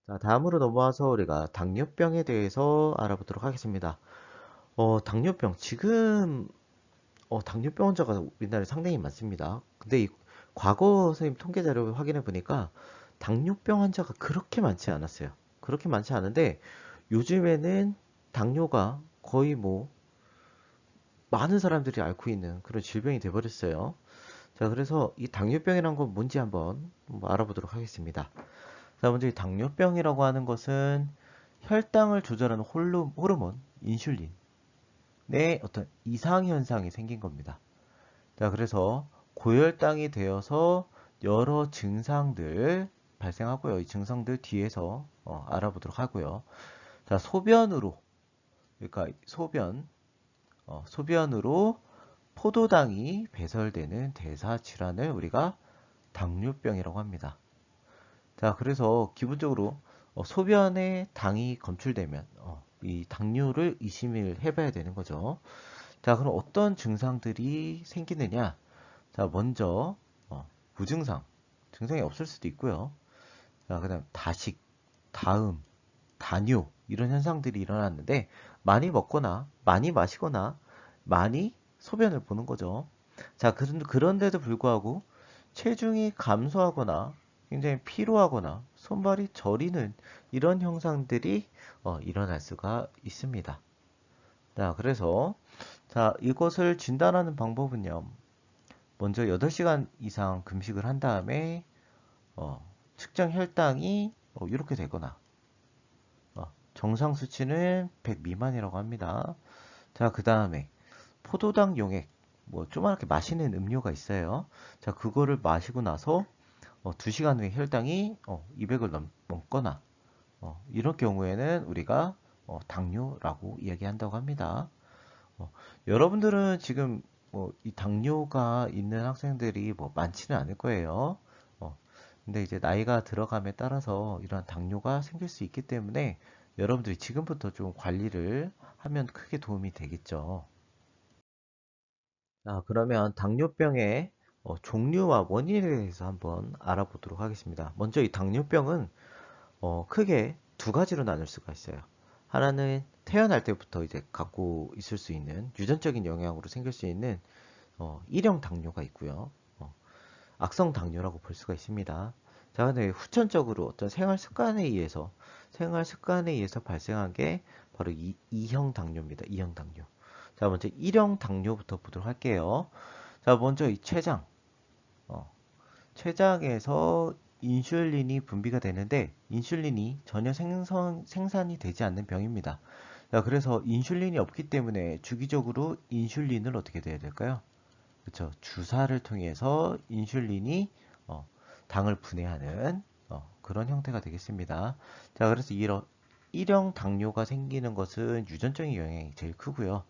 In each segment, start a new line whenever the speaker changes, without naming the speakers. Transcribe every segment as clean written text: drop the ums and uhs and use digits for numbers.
자, 다음으로 넘어와서 우리가 당뇨병에 대해서 알아보도록 하겠습니다. 당뇨병. 지금, 당뇨병 환자가 우리나라에 상당히 많습니다. 근데 과거 선생님 통계 자료를 확인해 보니까 당뇨병 환자가 그렇게 많지 않았어요. 그렇게 많지 않은데 요즘에는 당뇨가 거의 뭐 많은 사람들이 앓고 있는 그런 질병이 돼버렸어요. 자, 그래서 이 당뇨병이란 건 뭔지 한번 알아보도록 하겠습니다. 자, 먼저 이 당뇨병이라고 하는 것은 혈당을 조절하는 호르몬, 인슐린의 어떤 이상 현상이 생긴 겁니다. 자, 그래서 고혈당이 되어서 여러 증상들 발생하고요. 이 증상들 뒤에서 알아보도록 하고요. 자, 소변으로, 그러니까 소변으로 포도당이 배설되는 대사 질환을 우리가 당뇨병이라고 합니다. 자, 그래서 기본적으로 소변에 당이 검출되면 이 당뇨를 의심을 해봐야 되는 거죠. 자, 그럼 어떤 증상들이 생기느냐? 자, 먼저 무증상, 증상이 없을 수도 있고요. 자, 그다음 다식, 다음, 다뇨 이런 현상들이 일어났는데 많이 먹거나 많이 마시거나 많이 소변을 보는 거죠. 자, 그런데도 불구하고 체중이 감소하거나 굉장히 피로하거나 손발이 저리는 이런 형상들이 일어날 수가 있습니다. 자, 그래서 이것을 진단하는 방법은요. 먼저 8시간 이상 금식을 한 다음에 측정 혈당이 이렇게 되거나 정상 수치는 100 미만이라고 합니다. 자, 그 다음에 포도당 용액, 뭐 조그맣게 마시는 음료가 있어요. 자, 그거를 마시고 나서 2시간 후에 혈당이 200을 넘거나 이런 경우에는 우리가 당뇨라고 이야기한다고 합니다. 여러분들은 지금 이 당뇨가 있는 학생들이 뭐 많지는 않을 거예요. 어, 근데 이제 나이가 들어감에 따라서 이러한 당뇨가 생길 수 있기 때문에 여러분들이 지금부터 좀 관리를 하면 크게 도움이 되겠죠. 자, 그러면 당뇨병의 종류와 원인에 대해서 한번 알아보도록 하겠습니다. 먼저 이 당뇨병은 크게 두 가지로 나눌 수가 있어요. 하나는 태어날 때부터 이제 갖고 있을 수 있는 유전적인 영향으로 생길 수 있는 일형 당뇨가 있고요. 악성 당뇨라고 볼 수가 있습니다. 자, 근데 후천적으로 어떤 생활 습관에 의해서 발생한 게 바로 이형 당뇨입니다. 이형 당뇨. 자, 먼저 일형 당뇨부터 보도록 할게요. 자, 먼저 이 어, 췌장에서 인슐린이 분비가 되는데 인슐린이 전혀 생산이 되지 않는 병입니다. 자, 그래서 인슐린이 없기 때문에 주기적으로 인슐린을 어떻게 돼야 될까요? 그렇죠. 주사를 통해서 인슐린이 어, 당을 분해하는 그런 형태가 되겠습니다. 자, 그래서 이런 일형 당뇨가 생기는 것은 유전적인 영향이 제일 크고요.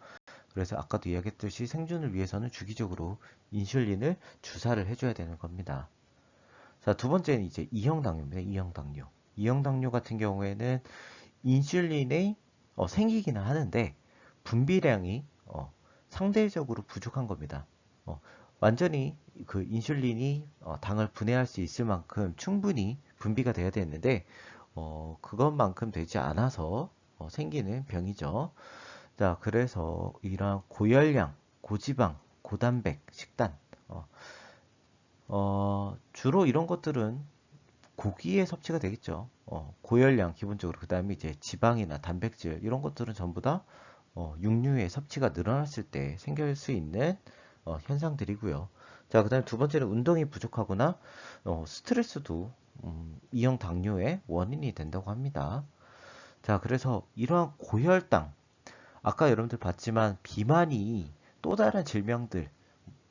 그래서 아까도 이야기했듯이 생존을 위해서는 주기적으로 인슐린을 주사를 해줘야 되는 겁니다. 자, 두 번째는 이제 이형 당뇨입니다. 이형 당뇨. 이형 당뇨 같은 경우에는 인슐린이 생기기는 하는데 분비량이 상대적으로 부족한 겁니다. 어, 완전히 그 인슐린이 당을 분해할 수 있을 만큼 충분히 분비가 돼야 되는데 그것만큼 되지 않아서 생기는 병이죠. 자, 그래서 이러한 고열량, 고지방, 고단백 식단 주로 이런 것들은 고기의 섭취가 되겠죠. 고열량 기본적으로 그 다음에 이제 지방이나 단백질 이런 것들은 전부 다 육류의 섭취가 늘어났을 때 생길 수 있는 현상들이고요. 자, 그 다음에 두 번째는 운동이 부족하거나 스트레스도 이형 당뇨의 원인이 된다고 합니다. 자, 그래서 이러한 고혈당 아까 여러분들 봤지만 비만이 또 다른 질병들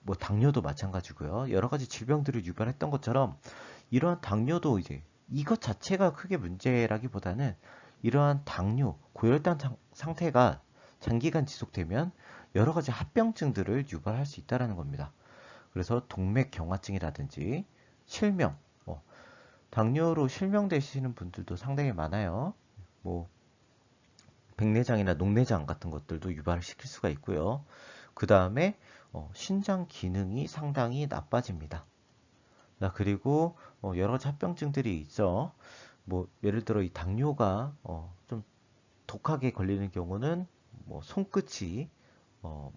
뭐 당뇨도 마찬가지고요. 여러 가지 질병들을 유발했던 것처럼 이러한 당뇨도 이제 이것 자체가 크게 문제라기보다는 이러한 당뇨, 고혈당 상태가 장기간 지속되면 여러 가지 합병증들을 유발할 수 있다는 겁니다. 그래서 동맥경화증이라든지 실명, 당뇨로 실명되시는 분들도 상당히 많아요. 뭐 백내장이나 녹내장 같은 것들도 유발시킬 수가 있고요. 그 다음에 신장 기능이 상당히 나빠집니다. 자, 그리고 여러 가지 합병증들이 있죠. 뭐 예를 들어 이 당뇨가 좀 독하게 걸리는 경우는 뭐 손끝이 뭐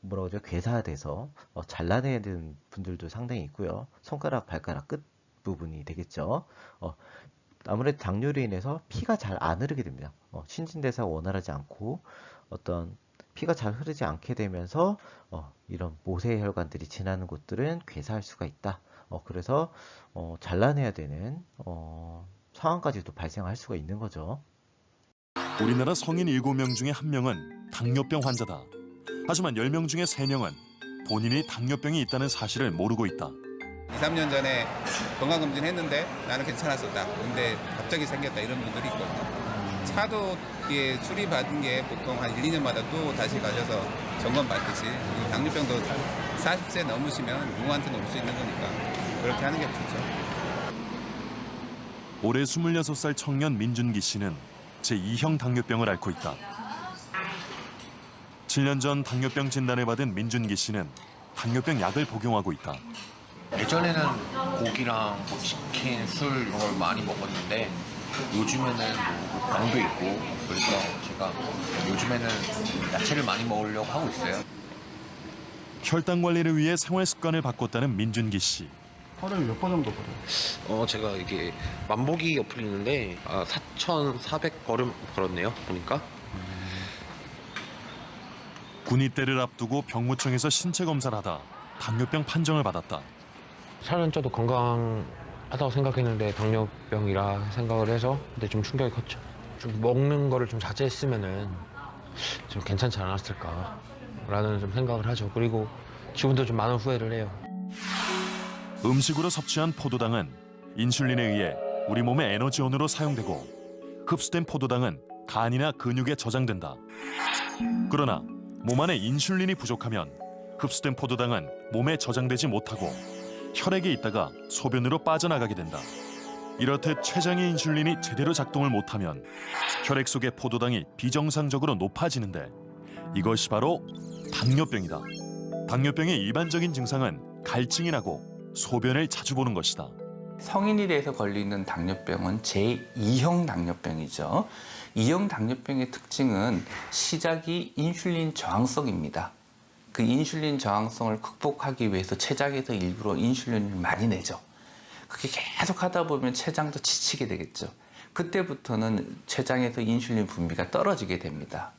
뭐라고 하죠? 괴사돼서 잘라내야 되는 분들도 상당히 있고요. 손가락, 발가락 끝 부분이 되겠죠. 어, 아무래도 당뇨로 인해서 피가 잘 안 흐르게 됩니다. 신진대사가 원활하지 않고 어떤 피가 잘 흐르지 않게 되면서 이런 모세혈관들이 지나는 곳들은 괴사할 수가 있다. 그래서 잘라내야 되는 상황까지도 발생할 수가 있는 거죠.
우리나라 성인 7명 중에 1명은 당뇨병 환자다. 하지만 10명 중에 3명은 본인이 당뇨병이 있다는 사실을 모르고 있다.
2, 3년 전에 건강검진 했는데 나는 괜찮았었다. 근데 갑자기 생겼다 이런 분들이 있거든요. 차도 수리받은 게 보통 한 1, 2년마다 또 다시 가셔서 점검 받듯이 당뇨병도 40세 넘으시면 누구한테나 올 수 있는 거니까 그렇게 하는 게 좋죠.
올해 26살 청년 민준기 씨는 제2형 당뇨병을 앓고 있다. 7년 전 당뇨병 진단을 받은 민준기 씨는 당뇨병 약을 복용하고 있다.
예전에는 고기랑 뭐 치킨, 술 이런 걸 많이 먹었는데 요즘에는 뭐 병도 있고 그래서 제가 요즘에는 야채를 많이 먹으려고 하고 있어요.
혈당 관리를 위해 생활 습관을 바꿨다는 민준기 씨.
하루에 몇 번 정도 걸어요?
제가 이게 만보기 어플이 있는데 4,400걸음 걸었네요. 보니까.
군입대를 앞두고 병무청에서 신체 검사를 하다 당뇨병 판정을 받았다.
살은 쪄도 건강하다고 생각했는데 당뇨병이라 생각을 해서 근데 좀 충격이 컸죠. 좀 먹는 거를 좀 자제했으면은 좀 괜찮지 않았을까라는 좀 생각을 하죠. 그리고 지금도 좀 많은 후회를 해요.
음식으로 섭취한 포도당은 인슐린에 의해 우리 몸의 에너지원으로 사용되고 흡수된 포도당은 간이나 근육에 저장된다. 그러나 몸 안에 인슐린이 부족하면 흡수된 포도당은 몸에 저장되지 못하고 혈액에 있다가 소변으로 빠져나가게 된다. 이렇듯 췌장의 인슐린이 제대로 작동을 못하면 혈액 속의 포도당이 비정상적으로 높아지는데 이것이 바로 당뇨병이다. 당뇨병의 일반적인 증상은 갈증이 나고 소변을 자주 보는 것이다.
성인이 돼서 걸리는 당뇨병은 제2형 당뇨병이죠. 2형 당뇨병의 특징은 시작이 인슐린 저항성입니다. 그 인슐린 저항성을 극복하기 위해서 췌장에서 일부러 인슐린을 많이 내죠. 그게 계속 하다 보면 췌장도 지치게 되겠죠. 그때부터는 췌장에서 인슐린 분비가 떨어지게 됩니다.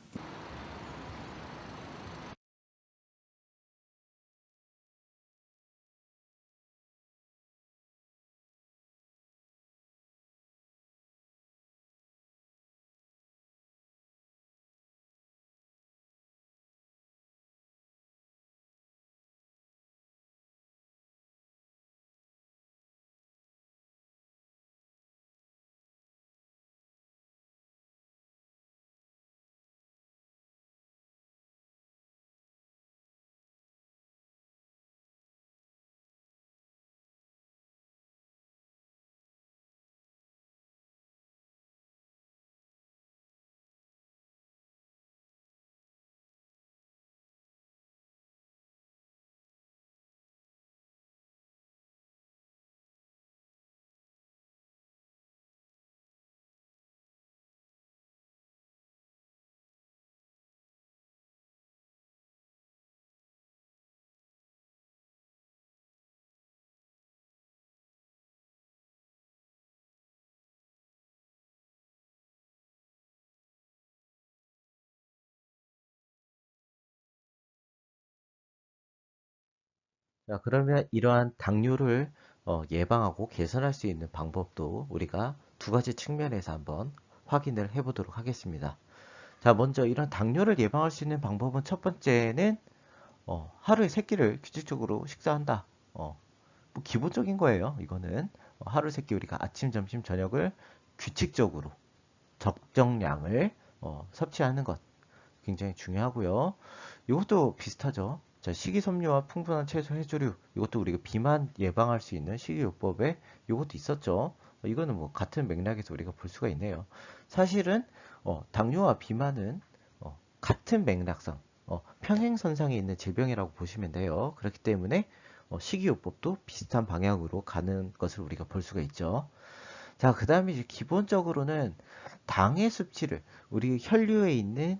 자, 그러면 이러한 당뇨를 예방하고 개선할 수 있는 방법도 우리가 두 가지 측면에서 한번 확인을 해보도록 하겠습니다. 자, 먼저 이런 당뇨를 예방할 수 있는 방법은 첫 번째는 하루에 세 끼를 규칙적으로 식사한다. 뭐 기본적인 거예요. 이거는 하루 세 끼 우리가 아침, 점심, 저녁을 규칙적으로 적정량을 섭취하는 것 굉장히 중요하고요. 이것도 비슷하죠. 자, 식이섬유와 풍부한 채소 해조류 이것도 우리가 비만 예방할 수 있는 식이요법에 이것도 있었죠. 이거는 뭐 같은 맥락에서 우리가 볼 수가 있네요. 사실은 당뇨와 비만은 같은 맥락상 평행선상에 있는 질병이라고 보시면 돼요. 그렇기 때문에 식이요법도 비슷한 방향으로 가는 것을 우리가 볼 수가 있죠. 자, 그 다음에 이제 기본적으로는 당의 수치를, 우리 혈류에 있는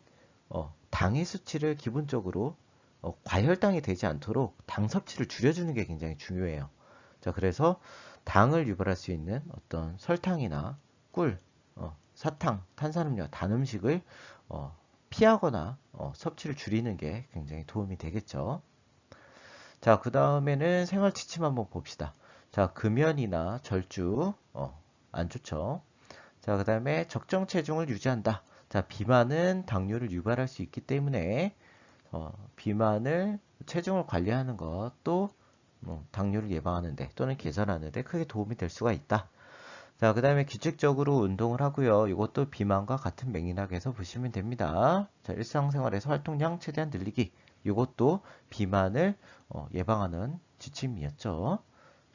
당의 수치를 기본적으로 과혈당이 되지 않도록 당 섭취를 줄여주는 게 굉장히 중요해요. 자, 그래서 당을 유발할 수 있는 어떤 설탕이나 꿀, 사탕, 탄산음료, 단 음식을 피하거나 섭취를 줄이는 게 굉장히 도움이 되겠죠. 자, 그 다음에는 생활 지침 한번 봅시다. 자, 금연이나 절주, 안 좋죠. 자, 그 다음에 적정 체중을 유지한다. 자, 비만은 당뇨를 유발할 수 있기 때문에 비만을 체중을 관리하는 것도 당뇨를 예방하는데 또는 개선하는데 크게 도움이 될 수가 있다. 자, 그 다음에 규칙적으로 운동을 하고요. 이것도 비만과 같은 맥락에서 보시면 됩니다. 자, 일상생활에서 활동량 최대한 늘리기. 이것도 비만을 예방하는 지침이었죠.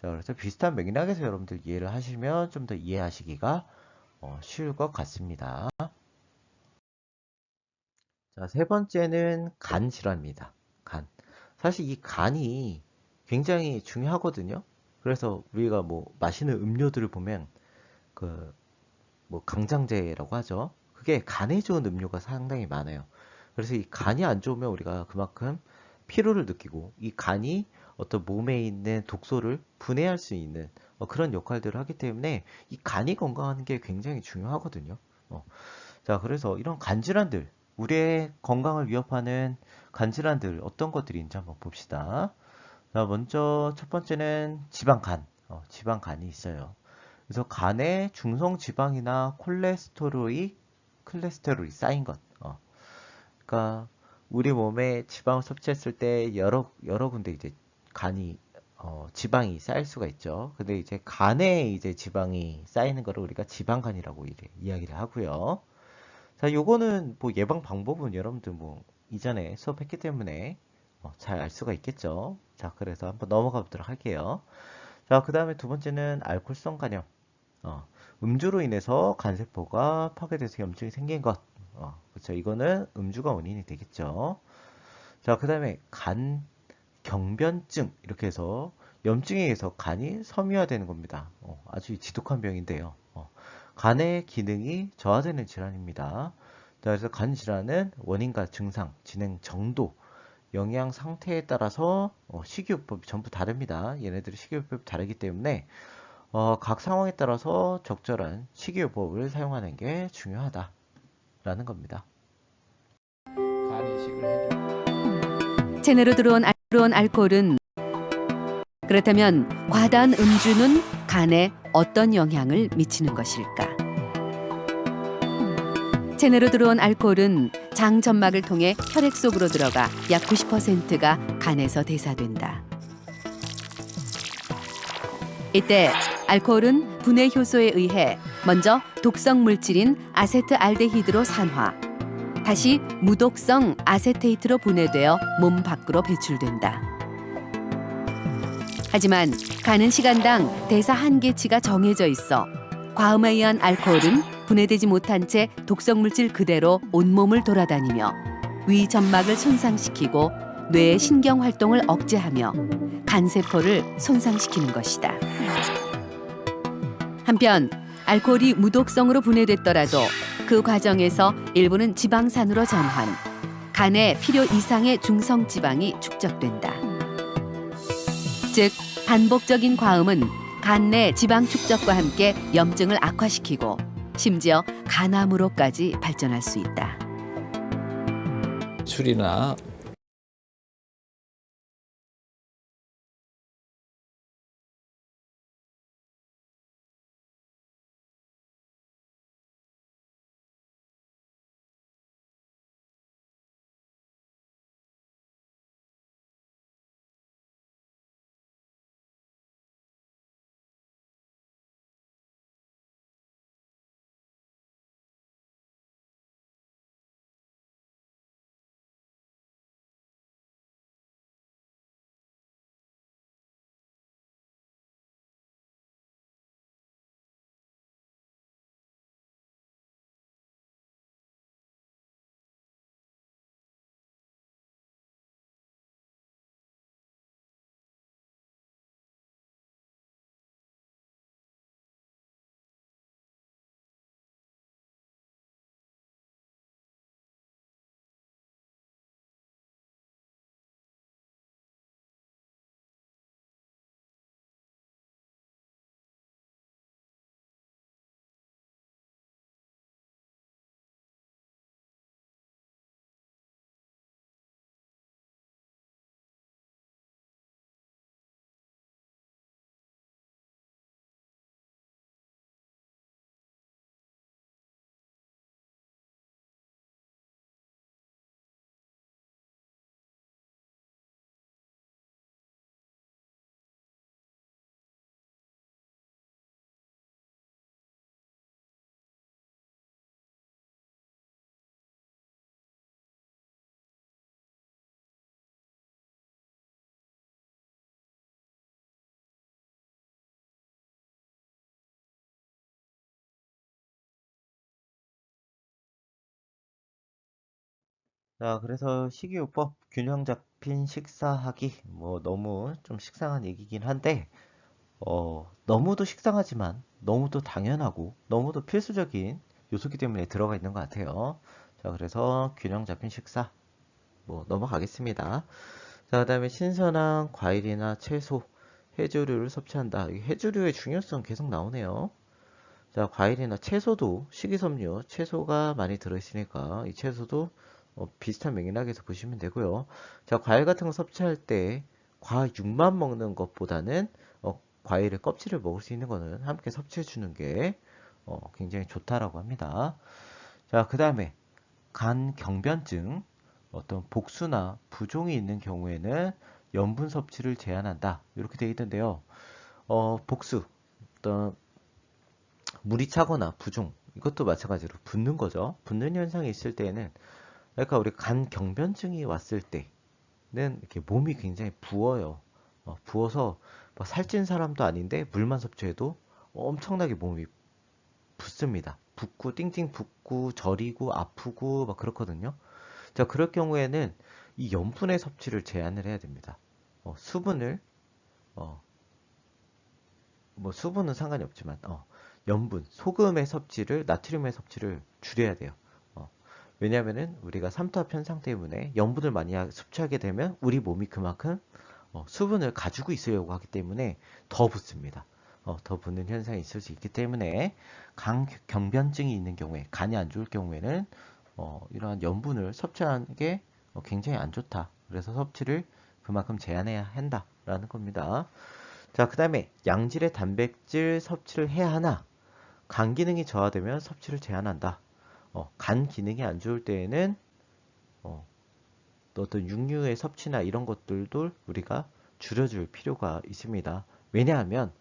자, 그래서 비슷한 맥락에서 여러분들 이해를 하시면 좀 더 이해하시기가 쉬울 것 같습니다. 자, 세 번째는 간 질환입니다. 간. 사실 이 간이 굉장히 중요하거든요. 그래서 우리가 뭐 마시는 음료들을 보면 그 뭐 강장제라고 하죠. 그게 간에 좋은 음료가 상당히 많아요. 그래서 이 간이 안 좋으면 우리가 그만큼 피로를 느끼고 이 간이 어떤 몸에 있는 독소를 분해할 수 있는 그런 역할들을 하기 때문에 이 간이 건강한 게 굉장히 중요하거든요. 자, 그래서 이런 간 질환들, 우리의 건강을 위협하는 간 질환들 어떤 것들이 있는지 한번 봅시다. 자, 먼저 첫 번째는 지방간, 지방간이 있어요. 그래서 간에 중성 지방이나 콜레스테롤이 쌓인 것. 그러니까 우리 몸에 지방을 섭취했을 때 여러 군데 이제 간이 지방이 쌓일 수가 있죠. 근데 이제 간에 이제 지방이 쌓이는 거를 우리가 지방간이라고 이야기를 하고요. 자, 요거는 뭐 예방 방법은 여러분들 뭐 이전에 수업했기 때문에 잘 알 수가 있겠죠. 자, 그래서 한번 넘어가 보도록 할게요. 자, 그 다음에 두 번째는 알코올성 간염. 음주로 인해서 간세포가 파괴돼서 염증이 생긴 것. 그렇죠. 이거는 음주가 원인이 되겠죠. 자, 그 다음에 간 경변증 이렇게 해서 염증에 의해서 간이 섬유화되는 겁니다. 아주 지독한 병인데요. 간의 기능이 저하되는 질환입니다. 자, 그래서 간 질환은 원인과 증상, 진행 정도, 영양 상태에 따라서 식이요법이 전부 다릅니다. 얘네들이 식이요법이 다르기 때문에 각 상황에 따라서 적절한 식이요법을 사용하는 게 중요하다라는 겁니다.
체내로 들어온 알코올은 그렇다면 과다한 음주는 간에 어떤 영향을 미치는 것일까? 체내로 들어온 알코올은 장 점막을 통해 혈액 속으로 들어가 약 90%가 간에서 대사된다. 이때 알코올은 분해 효소에 의해 먼저 독성 물질인 아세트알데히드로 산화, 다시 무독성 아세테이트로 분해되어 몸 밖으로 배출된다. 하지만 간은 시간당 대사 한계치가 정해져 있어 과음에 의한 알코올은 분해되지 못한 채 독성 물질 그대로 온몸을 돌아다니며 위 점막을 손상시키고 뇌의 신경 활동을 억제하며 간세포를 손상시키는 것이다. 한편 알코올이 무독성으로 분해됐더라도 그 과정에서 일부는 지방산으로 전환, 간에 필요 이상의 중성 지방이 축적된다. 즉, 반복적인 과음은 간 내 지방 축적과 함께 염증을 악화시키고 심지어 간암으로까지 발전할 수 있다.
술이나
자, 그래서 식이요법 균형 잡힌 식사하기 뭐 너무 좀 식상한 얘기긴 한데 너무도 식상하지만 너무도 당연하고 너무도 필수적인 요소기 때문에 들어가 있는 것 같아요. 자, 그래서 균형 잡힌 식사 뭐 넘어가겠습니다. 자, 그다음에 신선한 과일이나 채소, 해조류를 섭취한다. 이 해조류의 중요성 계속 나오네요. 자, 과일이나 채소도 식이섬유, 채소가 많이 들어있으니까 이 채소도 비슷한 맥락에서 보시면 되고요. 자, 과일 같은 거 섭취할 때 과육만 먹는 것보다는 과일의 껍질을 먹을 수 있는 거는 함께 섭취해 주는 게 굉장히 좋다라고 합니다. 자, 그 다음에 간 경변증, 어떤 복수나 부종이 있는 경우에는 염분 섭취를 제한한다. 이렇게 되어 있던데요. 복수, 어떤 물이 차거나 부종, 이것도 마찬가지로 붓는 거죠. 붓는 현상이 있을 때에는, 그러니까 우리 간 경변증이 왔을 때는 이렇게 몸이 굉장히 부어요. 부어서 막 살찐 사람도 아닌데 물만 섭취해도 엄청나게 몸이 붓습니다. 붓고 띵띵 붓고 저리고 아프고 막 그렇거든요. 자, 그럴 경우에는 이 염분의 섭취를 제한을 해야 됩니다. 수분을 뭐 수분은 상관이 없지만 염분, 소금의 섭취를 나트륨의 섭취를 줄여야 돼요. 왜냐하면은 우리가 삼투압 현상 때문에 염분을 많이 섭취하게 되면 우리 몸이 그만큼 수분을 가지고 있으려고 하기 때문에 더 붓습니다. 더 붓는 현상이 있을 수 있기 때문에 간 경변증이 있는 경우에 간이 안 좋을 경우에는 이러한 염분을 섭취하는 게 굉장히 안 좋다. 그래서 섭취를 그만큼 제한해야 한다라는 겁니다. 자, 그 다음에 양질의 단백질 섭취를 해야 하나? 간 기능이 저하되면 섭취를 제한한다. 간 기능이 안 좋을 때에는 어떤 육류의 섭취나 이런 것들도 우리가 줄여줄 필요가 있습니다. 왜냐하면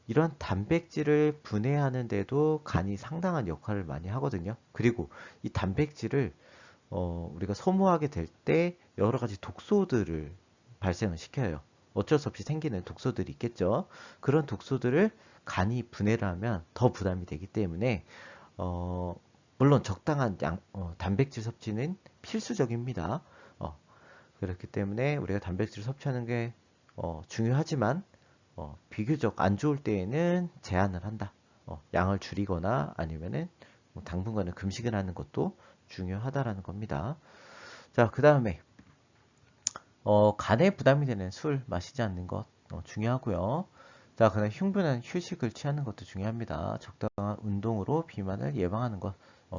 이런 단백질을 분해하는데도 간이 상당한 역할을 많이 하거든요. 그리고 이 단백질을 우리가 소모하게 될 때 여러 가지 독소들을 발생을 시켜요. 어쩔 수 없이 생기는 독소들이 있겠죠. 그런 독소들을 간이 분해를 하면 더 부담이 되기 때문에 물론 적당한 단백질 섭취는 필수적입니다. 그렇기 때문에 우리가 단백질 섭취하는 게 중요하지만 비교적 안 좋을 때에는 제한을 한다. 양을 줄이거나 아니면은 당분간은 금식을 하는 것도 중요하다라는 겁니다. 자, 그 다음에 간에 부담이 되는 술 마시지 않는 것 중요하고요. 자, 그다음 충분한 휴식을 취하는 것도 중요합니다. 적당한 운동으로 비만을 예방하는 것,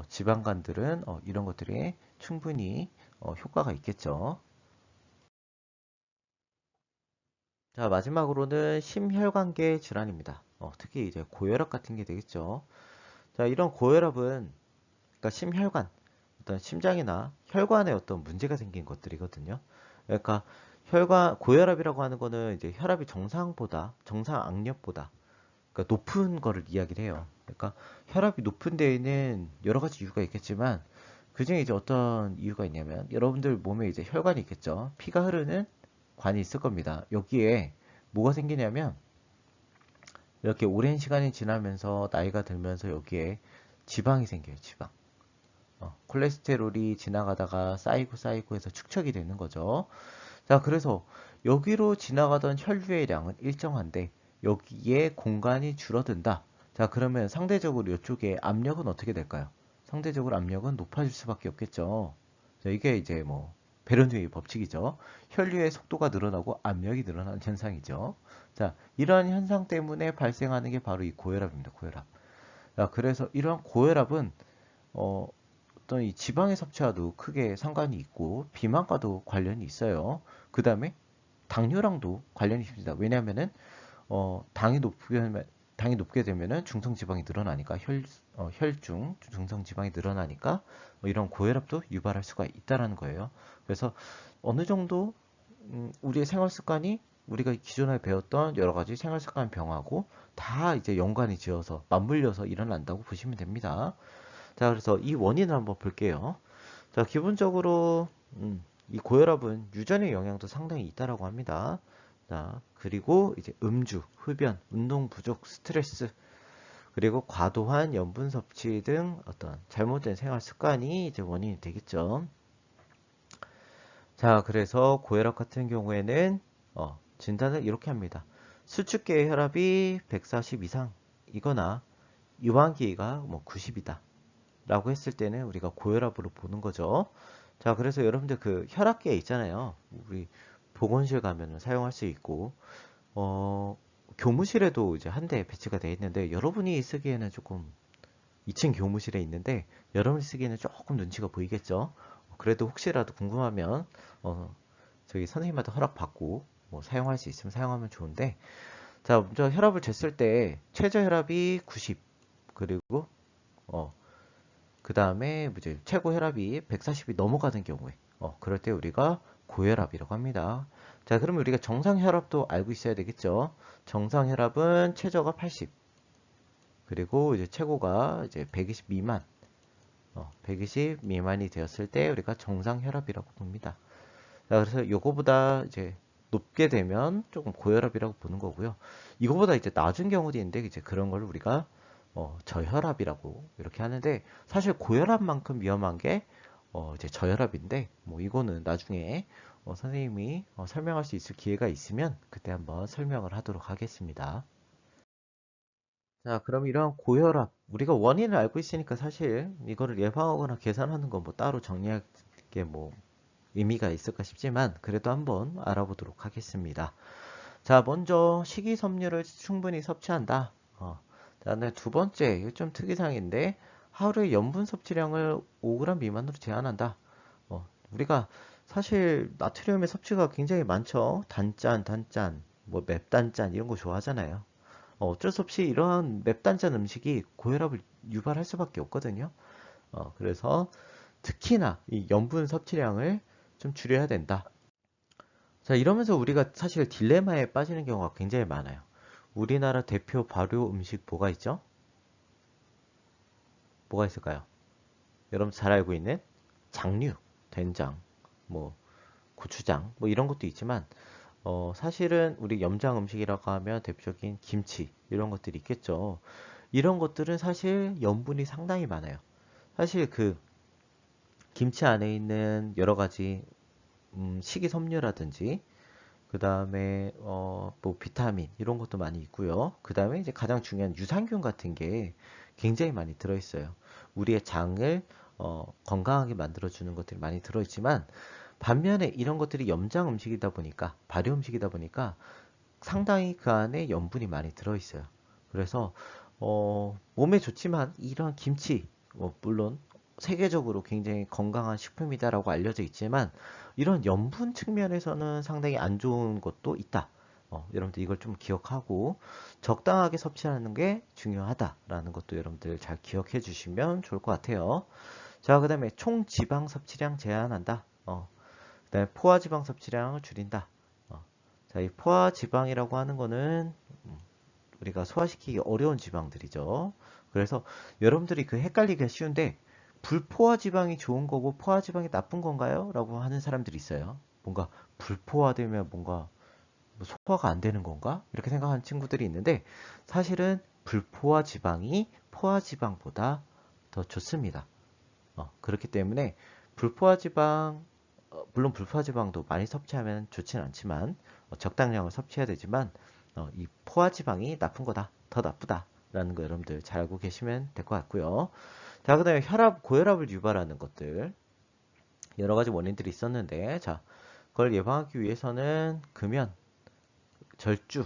지방간들은 이런 것들이 충분히 효과가 있겠죠. 자, 마지막으로는 심혈관계 질환입니다. 특히 이제 고혈압 같은 게 되겠죠. 자, 이런 고혈압은 그러니까 심혈관, 어떤 심장이나 혈관에 어떤 문제가 생긴 것들이거든요. 그러니까 고혈압이라고 하는 거는 이제 혈압이 정상 악력보다 그러니까 높은 거를 이야기를 해요. 그러니까 혈압이 높은 데에는 여러 가지 이유가 있겠지만 그중에 이제 어떤 이유가 있냐면 여러분들 몸에 이제 혈관이 있겠죠. 피가 흐르는 관이 있을 겁니다. 여기에 뭐가 생기냐면 이렇게 오랜 시간이 지나면서 나이가 들면서 여기에 지방이 생겨요. 지방. 콜레스테롤이 지나가다가 쌓이고 해서 축적이 되는 거죠. 자, 그래서 여기로 지나가던 혈류의 량은 일정한데 여기에 공간이 줄어든다. 자, 그러면 상대적으로 이쪽에 압력은 어떻게 될까요? 상대적으로 압력은 높아질 수밖에 없겠죠. 자, 이게 이제 뭐 베른누이 법칙이죠. 혈류의 속도가 늘어나고 압력이 늘어나는 현상이죠. 자, 이러한 현상 때문에 발생하는 게 바로 이 고혈압입니다. 고혈압. 자, 그래서 이러한 고혈압은 어떤 이 지방의 섭취와도 크게 상관이 있고 비만과도 관련이 있어요. 그 다음에 당뇨랑도 관련이 있습니다. 왜냐하면은 당이 높게 되면은 중성지방이 늘어나니까 혈중 중성지방이 늘어나니까 이런 고혈압도 유발할 수가 있다라는 거예요. 그래서 어느 정도 우리의 생활 습관이 우리가 기존에 배웠던 여러 가지 생활 습관 병하고 다 이제 연관이 지어서 맞물려서 일어난다고 보시면 됩니다. 자, 그래서 이 원인을 한번 볼게요. 자, 기본적으로 이 고혈압은 유전의 영향도 상당히 있다라고 합니다. 자, 그리고 이제 음주, 흡연, 운동 부족, 스트레스, 그리고 과도한 염분 섭취 등 어떤 잘못된 생활 습관이 이제 원인이 되겠죠. 자, 그래서 고혈압 같은 경우에는 진단을 이렇게 합니다. 수축계의 혈압이 140 이상이거나 유방기가 뭐 90이다 라고 했을 때는 우리가 고혈압으로 보는 거죠. 자, 그래서 여러분들 그 혈압계 있잖아요. 우리 보건실 가면은 사용할 수 있고, 교무실에도 이제 한 대 배치가 되어 있는데, 여러분이 쓰기에는 조금 2층 교무실에 있는데, 여러분이 쓰기에는 조금 눈치가 보이겠죠. 그래도 혹시라도 궁금하면, 저기 선생님한테 허락 받고, 뭐 사용할 수 있으면 사용하면 좋은데, 자, 먼저 혈압을 쟀을 때, 최저 혈압이 90, 그리고, 그 다음에 이제 최고 혈압이 140이 넘어가는 경우에 그럴 때 우리가 고혈압이라고 합니다. 자, 그러면 우리가 정상 혈압도 알고 있어야 되겠죠. 정상 혈압은 최저가 80 그리고 이제 최고가 이제 120 미만 120 미만이 되었을 때 우리가 정상 혈압이라고 봅니다. 자, 그래서 요거보다 이제 높게 되면 조금 고혈압이라고 보는 거고요. 이거보다 이제 낮은 경우도 있는데 이제 그런 걸 우리가 저혈압이라고 이렇게 하는데 사실 고혈압만큼 위험한 게 이제 저혈압인데 뭐 이거는 나중에 선생님이 설명할 수 있을 기회가 있으면 그때 한번 설명을 하도록 하겠습니다. 자, 그럼 이러한 고혈압 우리가 원인을 알고 있으니까 사실 이거를 예방하거나 개선하는 건 뭐 따로 정리할 게 뭐 의미가 있을까 싶지만 그래도 한번 알아보도록 하겠습니다. 자, 먼저 식이섬유를 충분히 섭취한다. 그다음에 두 번째, 이거 좀 특이사항인데 하루에 염분 섭취량을 5g 미만으로 제한한다. 우리가 사실 나트륨의 섭취가 굉장히 많죠. 단짠, 뭐 맵단짠 이런 거 좋아하잖아요. 어쩔 수 없이 이러한 맵단짠 음식이 고혈압을 유발할 수밖에 없거든요. 그래서 특히나 이 염분 섭취량을 좀 줄여야 된다. 자, 이러면서 우리가 사실 딜레마에 빠지는 경우가 굉장히 많아요. 우리나라 대표 발효 음식 뭐가 있죠? 뭐가 있을까요? 여러분 잘 알고 있는 장류, 된장, 뭐 고추장, 뭐 이런 것도 있지만 사실은 우리 염장 음식이라고 하면 대표적인 김치 이런 것들이 있겠죠. 이런 것들은 사실 염분이 상당히 많아요. 사실 그 김치 안에 있는 여러 가지 식이섬유라든지 그 다음에 뭐 비타민 이런 것도 많이 있고요. 그 다음에 이제 가장 중요한 유산균 같은 게 굉장히 많이 들어있어요. 우리의 장을 건강하게 만들어주는 것들이 많이 들어있지만 반면에 이런 것들이 염장 음식이다 보니까 발효 음식이다 보니까 상당히 그 안에 염분이 많이 들어있어요. 그래서 몸에 좋지만 이런 김치 물론 세계적으로 굉장히 건강한 식품이다라고 알려져 있지만 이런 염분 측면에서는 상당히 안 좋은 것도 있다. 여러분들 이걸 좀 기억하고 적당하게 섭취하는 게 중요하다라는 것도 여러분들 잘 기억해 주시면 좋을 것 같아요. 자, 그 다음에 총 지방 섭취량 제한한다. 그 다음에 포화 지방 섭취량을 줄인다. 자, 이 포화 지방이라고 하는 거는 우리가 소화시키기 어려운 지방들이죠. 그래서 여러분들이 그 헷갈리기가 쉬운데 불포화 지방이 좋은 거고 포화 지방이 나쁜 건가요? 라고 하는 사람들이 있어요. 뭔가 불포화되면 뭔가 소화가 안 되는 건가? 이렇게 생각하는 친구들이 있는데 사실은 불포화 지방이 포화 지방보다 더 좋습니다. 그렇기 때문에 불포화 지방 물론 불포화 지방도 많이 섭취하면 좋지는 않지만 적당량을 섭취해야 되지만 이 포화 지방이 나쁜 거다, 더 나쁘다라는 거 여러분들 잘 알고 계시면 될 것 같고요. 자, 그 다음에 고혈압을 유발하는 것들 여러 가지 원인들이 있었는데 자, 그걸 예방하기 위해서는 금연, 절주,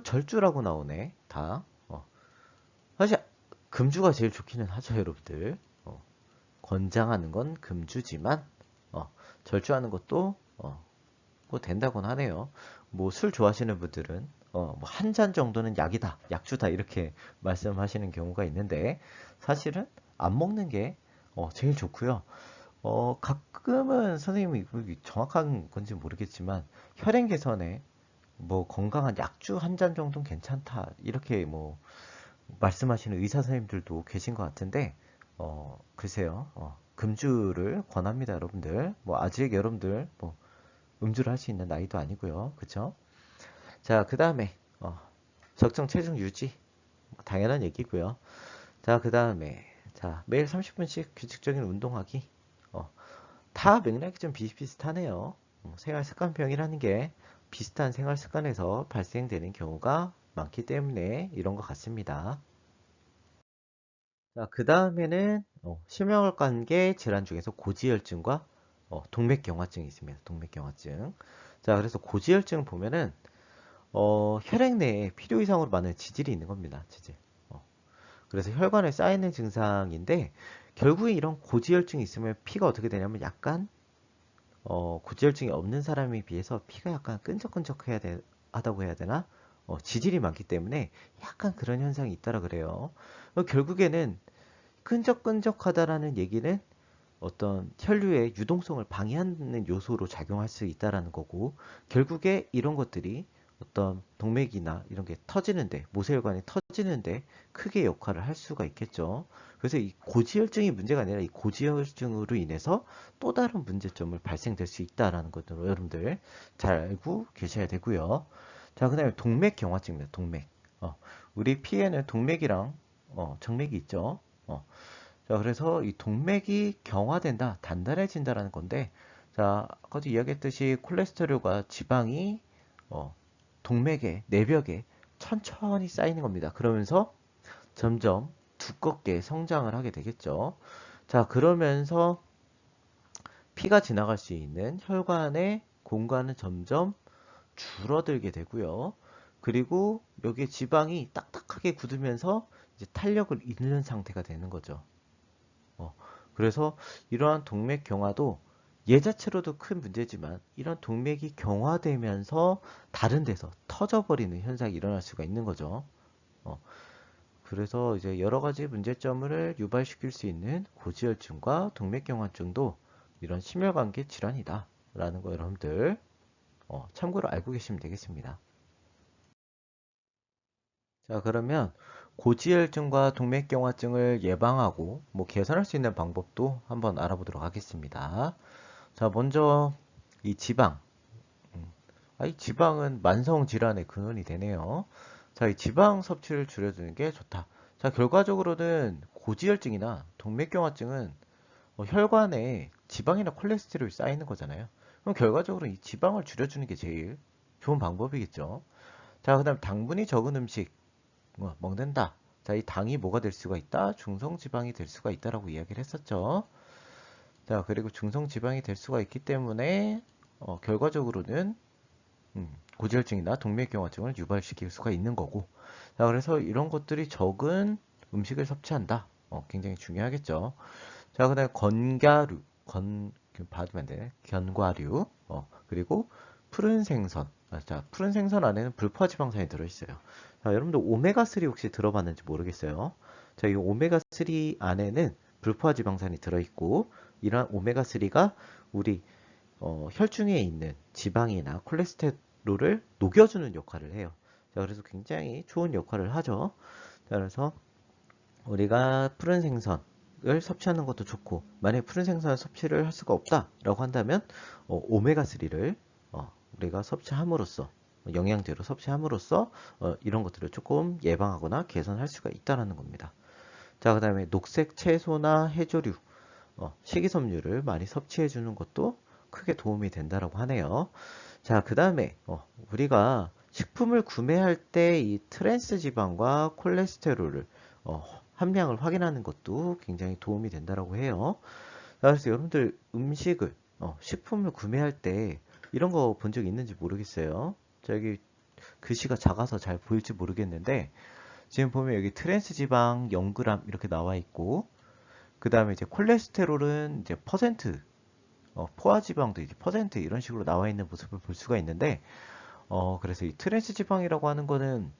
절주라고 나오네 다. 사실 금주가 제일 좋기는 하죠, 여러분들. 권장하는 건 금주지만 절주하는 것도 뭐 된다곤 하네요. 뭐 술 좋아하시는 분들은 뭐 한 잔 정도는 약이다, 약주다 이렇게 말씀하시는 경우가 있는데 사실은 안 먹는 게 제일 좋고요. 가끔은 선생님이 정확한 건지 모르겠지만 혈행 개선에 뭐 건강한 약주 한 잔 정도는 괜찮다 이렇게 뭐 말씀하시는 의사 선생님들도 계신 것 같은데 글쎄요. 금주를 권합니다, 여러분들. 뭐 아직 여러분들 뭐 음주를 할 수 있는 나이도 아니고요. 그쵸? 자, 그 다음에 적정 체중 유지 당연한 얘기고요. 자, 그 다음에 자 매일 30분씩 규칙적인 운동하기. 다 맥락이 좀 비슷비슷하네요. 생활 습관병이라는 게 비슷한 생활 습관에서 발생되는 경우가 많기 때문에 이런 것 같습니다. 자, 그 다음에는 심혈관계 질환 중에서 고지혈증과 동맥경화증이 있습니다. 동맥경화증. 자, 그래서 고지혈증 보면은 혈액 내에 필요 이상으로 많은 지질이 있는 겁니다. 지질. 그래서 혈관에 쌓이는 증상인데 결국에 이런 고지혈증이 있으면 피가 어떻게 되냐면 약간 고지혈증이 없는 사람에 비해서 피가 약간 끈적끈적해야 하다고 해야 되나? 지질이 많기 때문에 약간 그런 현상이 있다라 그래요. 결국에는 끈적끈적하다라는 얘기는 어떤 혈류의 유동성을 방해하는 요소로 작용할 수 있다라는 거고, 결국에 이런 것들이 어떤 동맥이나 이런 게 터지는데, 모세혈관이 터지는데 크게 역할을 할 수가 있겠죠. 그래서 이 고지혈증이 문제가 아니라 이 고지혈증으로 인해서 또 다른 문제점을 발생될 수 있다라는 것들을 여러분들 잘 알고 계셔야 되고요. 자, 그 다음에 동맥경화증입니다. 동맥. 우리 피에는 동맥이랑 정맥이 있죠. 자, 그래서 이 동맥이 경화된다, 단단해진다라는 건데, 자, 아까도 이야기했듯이 콜레스테롤과 지방이 동맥의 내벽에 천천히 쌓이는 겁니다. 그러면서 점점 두껍게 성장을 하게 되겠죠. 자, 그러면서 피가 지나갈 수 있는 혈관의 공간은 점점 줄어들게 되고요. 그리고 여기에 지방이 딱딱하게 굳으면서 이제 탄력을 잃는 상태가 되는 거죠. 그래서 이러한 동맥 경화도 얘 자체로도 큰 문제지만 이런 동맥이 경화되면서 다른 데서 터져버리는 현상이 일어날 수가 있는 거죠. 그래서 이제 여러 가지 문제점을 유발시킬 수 있는 고지혈증과 동맥경화증도 이런 심혈관계 질환이다 라는 거 여러분들 참고로 알고 계시면 되겠습니다. 자, 그러면 고지혈증과 동맥경화증을 예방하고 개선할 수 있는 방법도 한번 알아보도록 하겠습니다. 자, 먼저 이 지방. 이 지방은 만성 질환의 근원이 되네요. 자, 이 지방 섭취를 줄여주는 게 좋다. 자, 결과적으로는 고지혈증이나 동맥경화증은 혈관에 지방이나 콜레스테롤이 쌓이는 거잖아요. 그럼 결과적으로 이 지방을 줄여주는 게 제일 좋은 방법이겠죠. 자, 그 다음 당분이 적은 음식 먹는다. 자, 이 당이 뭐가 될 수가 있다? 중성지방이 될 수가 있다라고 이야기를 했었죠. 자, 그리고 중성지방이 될 수가 있기 때문에 결과적으로는 고지혈증이나 동맥경화증을 유발시킬 수가 있는 거고. 자, 그래서 이런 것들이 적은 음식을 섭취한다. 굉장히 중요하겠죠. 자, 그 다음에 견과류, 봐주면 안 되네. 견과류, 그리고 푸른 생선. 자, 푸른 생선 안에는 불포화지방산이 들어있어요. 자, 여러분들 오메가3 혹시 들어봤는지 모르겠어요. 자, 이 오메가3 안에는 불포화지방산이 들어있고, 이러한 오메가3가 우리 혈중에 있는 지방이나 콜레스테롤을 녹여주는 역할을 해요. 자, 그래서 굉장히 좋은 역할을 하죠. 자, 그래서 우리가 푸른 생선을 섭취하는 것도 좋고, 만약에 푸른 생선을 섭취를 할 수가 없다라고 한다면 오메가3를 우리가 섭취함으로써 영양제로 섭취함으로써 이런 것들을 조금 예방하거나 개선할 수가 있다는 겁니다. 자, 그 다음에 녹색 채소나 해조류, 식이섬유를 많이 섭취해 주는 것도 크게 도움이 된다라고 하네요. 자, 그 다음에 우리가 식품을 구매할 때 이 트랜스 지방과 콜레스테롤을 함량을 확인하는 것도 굉장히 도움이 된다라고 해요. 자, 그래서 여러분들 음식을 식품을 구매할 때 이런 거 본 적 있는지 모르겠어요. 자, 여기 글씨가 작아서 잘 보일지 모르겠는데 지금 보면 여기 트랜스 지방 0g 이렇게 나와 있고, 그 다음에 이제 콜레스테롤은 이제 퍼센트, 포화지방도 이제 퍼센트 이런 식으로 나와 있는 모습을 볼 수가 있는데, 그래서 이 트랜스 지방이라고 하는 거는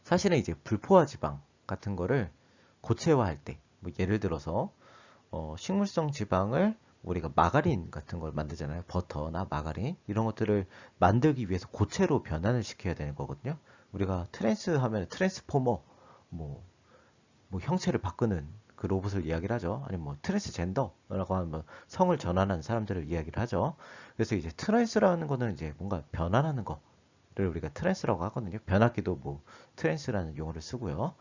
사실은 이제 불포화지방 같은 거를 고체화할 때, 예를 들어서 식물성 지방을 우리가 마가린 같은 걸 만들잖아요. 버터나 마가린 이런 것들을 만들기 위해서 고체로 변환을 시켜야 되는 거거든요. 우리가 트랜스 하면 트랜스포머 뭐 형체를 바꾸는 그 로봇을 이야기를 하죠. 아니면 트랜스젠더라고 하면 성을 전환하는 사람들을 이야기를 하죠. 그래서 이제 트랜스라는 거는 이제 뭔가 변환하는 거를 우리가 트랜스라고 하거든요. 변압기도 트랜스라는 용어를 쓰고요.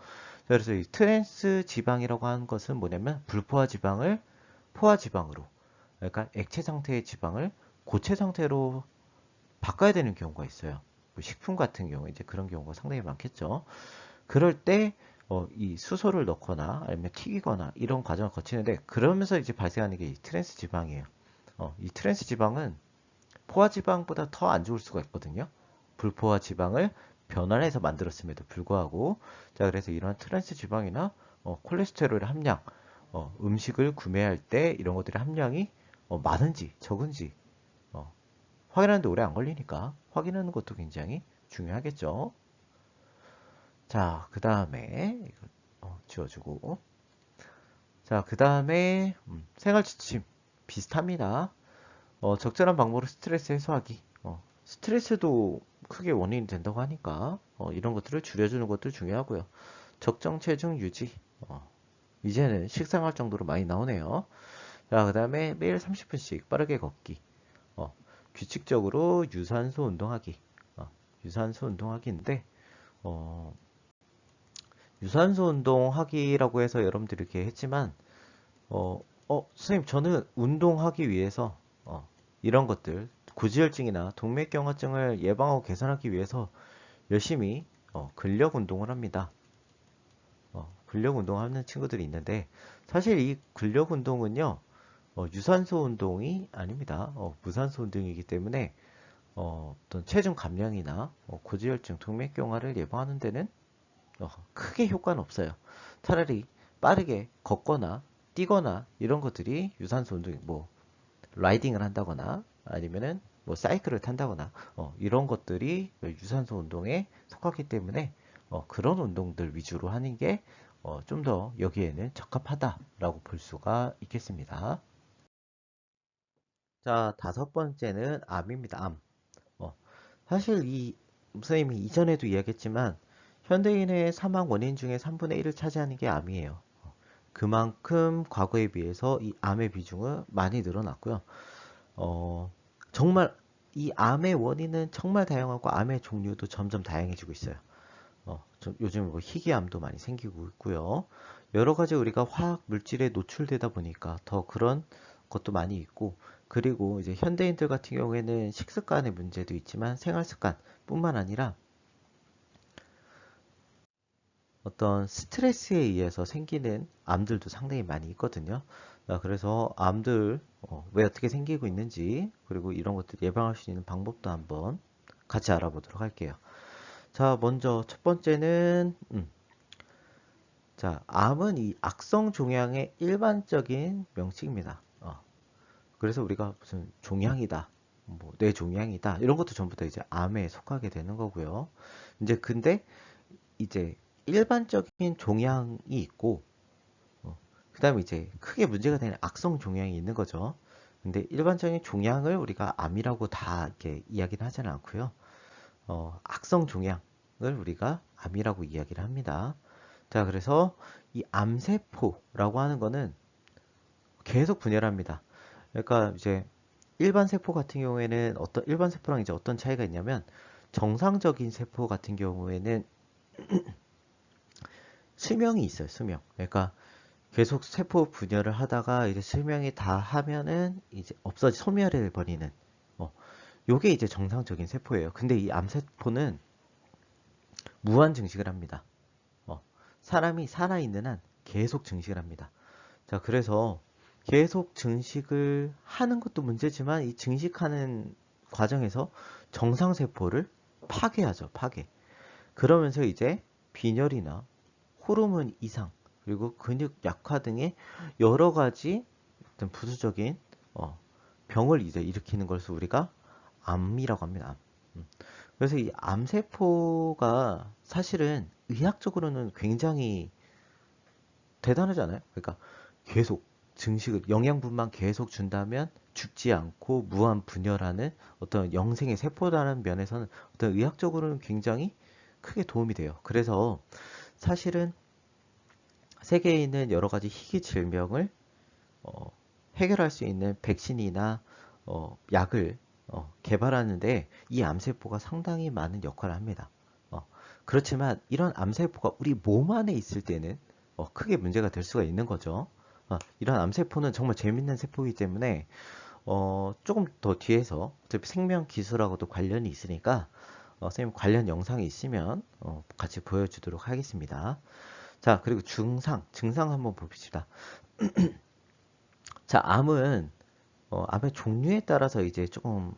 그래서 이 트랜스 지방이라고 하는 것은 뭐냐면 불포화 지방을 포화 지방으로 그러니까 액체 상태의 지방을 고체 상태로 바꿔야 되는 경우가 있어요. 뭐 식품 같은 경우 이제 그런 경우가 상당히 많겠죠. 그럴 때 이 수소를 넣거나 아니면 튀기거나 이런 과정을 거치는데 그러면서 이제 발생하는 게 이 트랜스 지방이에요. 이 트랜스 지방은 포화 지방보다 더 안 좋을 수가 있거든요. 불포화 지방을 변환해서 만들었음에도 불구하고 자 그래서 이런 트랜스 지방이나 콜레스테롤의 함량 음식을 구매할 때 이런 것들의 함량이 많은지 적은지 확인하는데 오래 안 걸리니까 확인하는 것도 굉장히 중요하겠죠. 자, 그 다음에 이거 지워주고 자, 그 다음에 생활 지침 비슷합니다. 적절한 방법으로 스트레스 해소하기. 스트레스도 크게 원인이 된다고 하니까 이런 것들을 줄여주는 것도 중요하고요. 적정 체중 유지. 이제는 식상할 정도로 많이 나오네요. 자, 그 다음에 매일 30분씩 빠르게 걷기. 규칙적으로 유산소 운동하기. 유산소 운동하기인데 유산소 운동하기라고 해서 여러분들이 이렇게 했지만 선생님 저는 운동하기 위해서 이런 것들 고지혈증이나 동맥경화증을 예방하고 개선하기 위해서 열심히 근력 운동을 합니다. 근력 운동하는 친구들이 있는데 사실 이 근력 운동은요 유산소 운동이 아닙니다. 무산소 운동이기 때문에 어떤 체중 감량이나 고지혈증, 동맥경화를 예방하는 데는 크게 효과는 없어요. 차라리 빠르게 걷거나 뛰거나 이런 것들이 유산소 운동, 뭐 라이딩을 한다거나 아니면은 뭐 사이클을 탄다거나 이런 것들이 유산소 운동에 속하기 때문에 그런 운동들 위주로 하는 게 좀 더 여기에는 적합하다라고 볼 수가 있겠습니다. 자, 5번째는 암입니다. 암. 사실 이 선생님이 이전에도 이야기했지만 현대인의 사망 원인 중에 3분의 1을 차지하는 게 암이에요. 그만큼 과거에 비해서 이 암의 비중은 많이 늘어났고요. 정말 이 암의 원인은 정말 다양하고 암의 종류도 점점 다양해지고 있어요. 요즘 뭐 희귀암도 많이 생기고 있고요. 여러 가지 우리가 화학 물질에 노출되다 보니까 더 그런 것도 많이 있고, 그리고 이제 현대인들 같은 경우에는 식습관의 문제도 있지만 생활 습관뿐만 아니라 어떤 스트레스에 의해서 생기는 암들도 상당히 많이 있거든요. 그래서 암들 왜 어떻게 생기고 있는지, 그리고 이런 것들 예방할 수 있는 방법도 한번 같이 알아보도록 할게요. 자, 먼저 첫 번째는 자, 암은 이 악성 종양의 일반적인 명칭입니다. 그래서 우리가 무슨 종양이다, 뭐 뇌종양이다 이런 것도 전부 다 이제 암에 속하게 되는 거고요. 이제 근데 이제 일반적인 종양이 있고 그 다음에 이제 크게 문제가 되는 악성 종양이 있는 거죠. 근데 일반적인 종양을 우리가 암이라고 다 이렇게 이야기는 하지는 않고요. 악성 종양을 우리가 암이라고 이야기를 합니다. 자, 그래서 이 암세포라고 하는 거는 계속 분열합니다. 그러니까 이제 일반 세포 같은 경우에는 일반 세포랑 이제 어떤 차이가 있냐면, 정상적인 세포 같은 경우에는 수명이 있어요, 수명. 그러니까 계속 세포 분열을 하다가 이제 수명이 다 하면은 이제 소멸해 버리는 요게 이제 정상적인 세포예요. 근데 이 암세포는 무한 증식을 합니다. 사람이 살아있는 한 계속 증식을 합니다. 자, 그래서 계속 증식을 하는 것도 문제지만 이 증식하는 과정에서 정상세포를 파괴하죠, 파괴. 그러면서 이제 빈혈이나 호르몬 이상, 그리고 근육 약화 등의 여러 가지 어떤 부수적인 병을 이제 일으키는 것을 우리가 암이라고 합니다. 그래서 이 암세포가 사실은 의학적으로는 굉장히 대단하잖아요. 그러니까 계속 증식을, 영양분만 계속 준다면 죽지 않고 무한 분열하는 어떤 영생의 세포라는 면에서는 어떤 의학적으로는 굉장히 크게 도움이 돼요. 그래서 사실은 세계에 있는 여러 가지 희귀 질병을 해결할 수 있는 백신이나 약을 개발하는데 이 암세포가 상당히 많은 역할을 합니다. 그렇지만 이런 암세포가 우리 몸 안에 있을 때는 크게 문제가 될 수가 있는 거죠. 이런 암세포는 정말 재밌는 세포이기 때문에 조금 더 뒤에서 어차피 생명 기술하고도 관련이 있으니까 선생님 관련 영상이 있으면 같이 보여주도록 하겠습니다. 자, 그리고 증상 한번 봅시다. 자, 암의 종류에 따라서 이제 조금